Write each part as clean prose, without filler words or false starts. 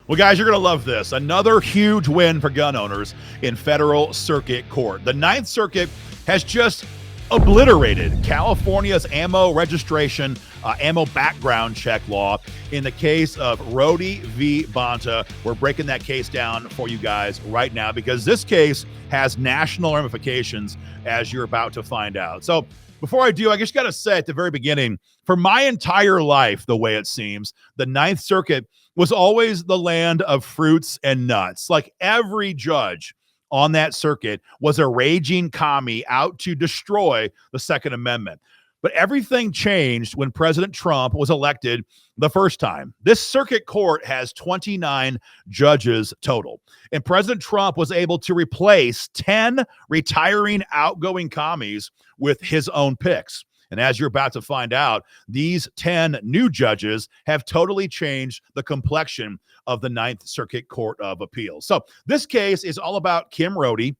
Well, guys, you're going to love this. Another huge win for gun owners in federal circuit court. The Ninth Circuit has just obliterated California's ammo registration, ammo background check law in the case of Rhodee v. Bonta. We're breaking that case down for you guys right now because this case has national ramifications, as you're about to find out. So before I do, I just got to say at the very beginning, for my entire life, the way it seems, the Ninth Circuit was always the land of fruits and nuts. Like every judge on that circuit was a raging commie out to destroy the Second Amendment. But everything changed when President Trump was elected the first time. This circuit court has 29 judges total. And President Trump was able to replace 10 retiring outgoing commies with his own picks. And as you're about to find out, these 10 new judges have totally changed the complexion of the Ninth Circuit Court of Appeals. So this case is all about Kim Rhodee.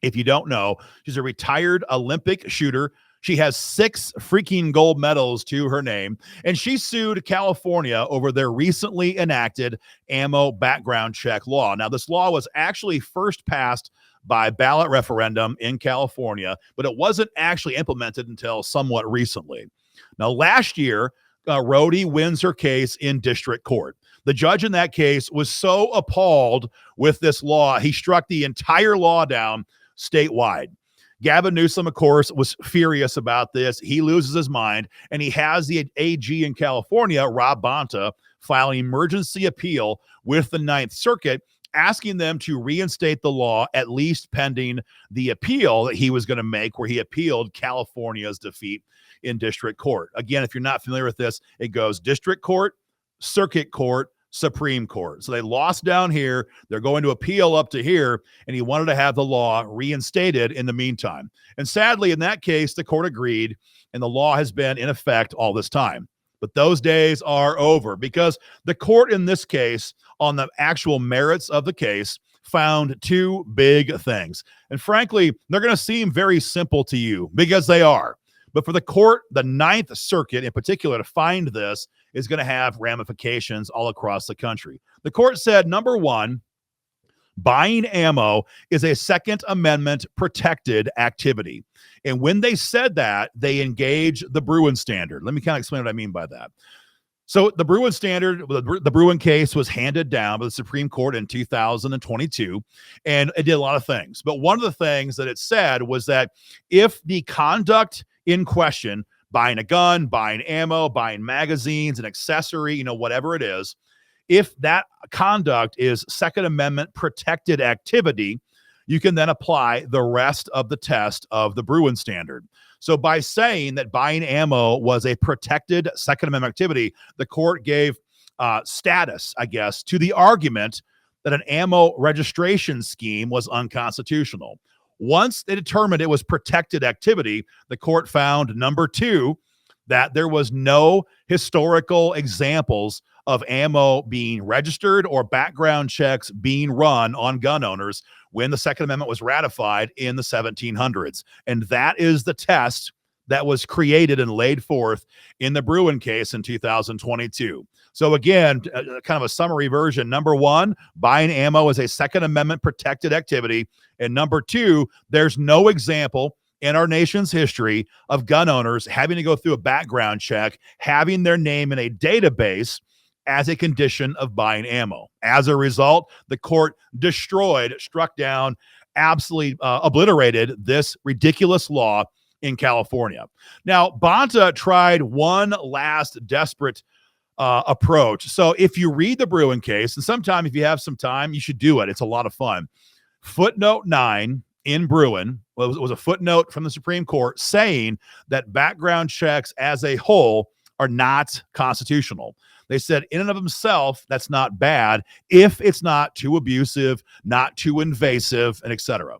If you don't know, she's a retired Olympic shooter. She has 6 freaking gold medals to her name, and she sued California over their recently enacted ammo background check law. Now, this law was actually first passed by ballot referendum in California, but it wasn't actually implemented until somewhat recently. Now, last year, Rhodee wins her case in district court. The judge in that case was so appalled with this law, he struck the entire law down statewide. Gavin Newsom, of course, was furious about this. He loses his mind, and he has the AG in California, Rob Bonta, file an emergency appeal with the Ninth Circuit, asking them to reinstate the law, at least pending the appeal that he was going to make, where he appealed California's defeat in district court. Again, if you're not familiar with this, it goes district court, circuit court, Supreme Court. So they lost down here. They're going to appeal up to here, and he wanted to have the law reinstated in the meantime. And sadly, in that case, the court agreed, and the law has been in effect all this time. But those days are over because the court in this case, on the actual merits of the case, found 2 big things. And frankly, they're going to seem very simple to you because they are. But for the court, the Ninth Circuit in particular, to find this is going to have ramifications all across the country. The court said, number one, buying ammo is a Second Amendment protected activity. And when they said that, they engaged the Bruin standard. Let me kind of explain what I mean by that. So the Bruin standard, the Bruin case was handed down by the Supreme Court in 2022, and it did a lot of things. But one of the things that it said was that if the conduct in question, buying a gun, buying ammo, buying magazines, an accessory, whatever it is, if that conduct is Second Amendment protected activity, you can then apply the rest of the test of the Bruin standard. So by saying that buying ammo was a protected Second Amendment activity, the court gave status, I guess, to the argument that an ammo registration scheme was unconstitutional. Once they determined it was protected activity, the court found, number 2, that there was no historical examples of ammo being registered or background checks being run on gun owners when the Second Amendment was ratified in the 1700s. And that is the test that was created and laid forth in the Bruin case in 2022. So again, kind of a summary version. Number 1, buying ammo is a Second Amendment protected activity. And number 2, there's no example in our nation's history of gun owners having to go through a background check, having their name in a database as a condition of buying ammo. As a result, the court struck down, absolutely obliterated this ridiculous law in California. Now, Bonta tried one last desperate approach. So if you read the Bruin case, and sometime if you have some time, you should do it. It's a lot of fun. Footnote 9 in Bruin was a footnote from the Supreme Court saying that background checks as a whole are not constitutional. They said in and of themselves, that's not bad if it's not too abusive, not too invasive, and etc.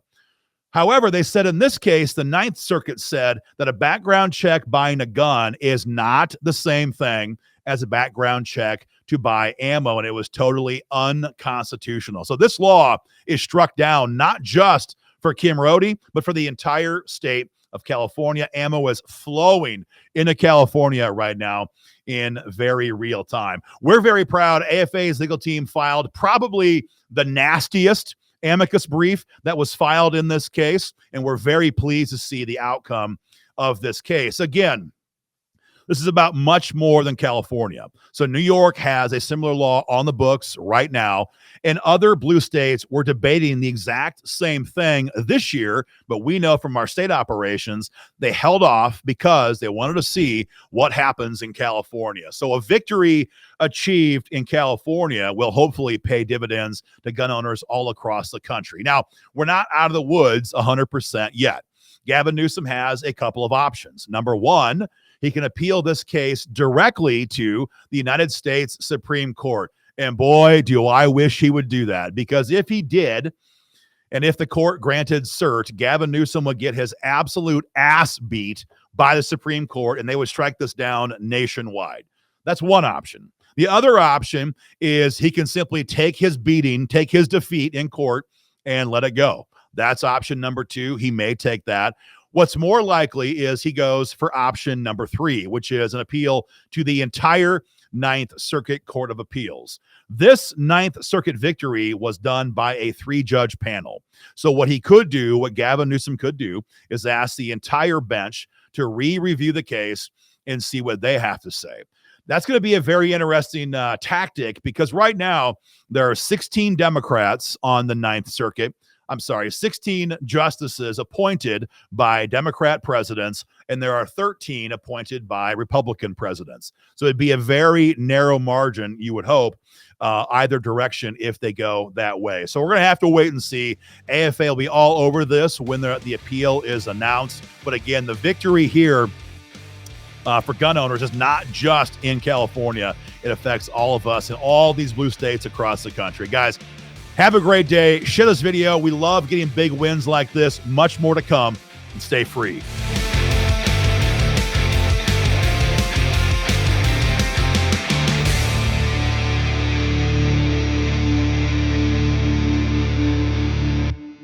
However, they said in this case, the Ninth Circuit said that a background check buying a gun is not the same thing as a background check to buy ammo, and it was totally unconstitutional. So this law is struck down not just for Kim Rhodee, but for the entire state of California. Ammo is flowing into California right now in very real time. We're very proud. AFA's legal team filed probably the nastiest amicus brief that was filed in this case, and we're very pleased to see the outcome of this case. Again, this is about much more than California. So New York has a similar law on the books right now, and other blue states were debating the exact same thing this year, but we know from our state operations, they held off because they wanted to see what happens in California. So a victory achieved in California will hopefully pay dividends to gun owners all across the country. Now, we're not out of the woods 100% yet. Gavin Newsom has a couple of options. Number one, he can appeal this case directly to the United States Supreme Court. And boy, do I wish he would do that, because if he did, and if the court granted cert, Gavin Newsom would get his absolute ass beat by the Supreme Court, and they would strike this down nationwide. That's one option. The other option is he can simply take his beating, take his defeat in court, and let it go. That's option number two. He may take that. What's more likely is he goes for option number three, which is an appeal to the entire Ninth Circuit Court of Appeals. This Ninth Circuit victory was done by a 3-judge panel. So what he could do, what Gavin Newsom could do, is ask the entire bench to re-review the case and see what they have to say. That's going to be a very interesting tactic, because right now there are 16 Democrats on the Ninth Circuit. 16 justices appointed by Democrat presidents, and there are 13 appointed by Republican presidents. So it'd be a very narrow margin, you would hope, either direction if they go that way. So we're going to have to wait and see. AFA will be all over this when the appeal is announced. But again, the victory here for gun owners is not just in California. It affects all of us in all these blue states across the country. Guys, have a great day. Share this video. We love getting big wins like this. Much more to come. And stay free.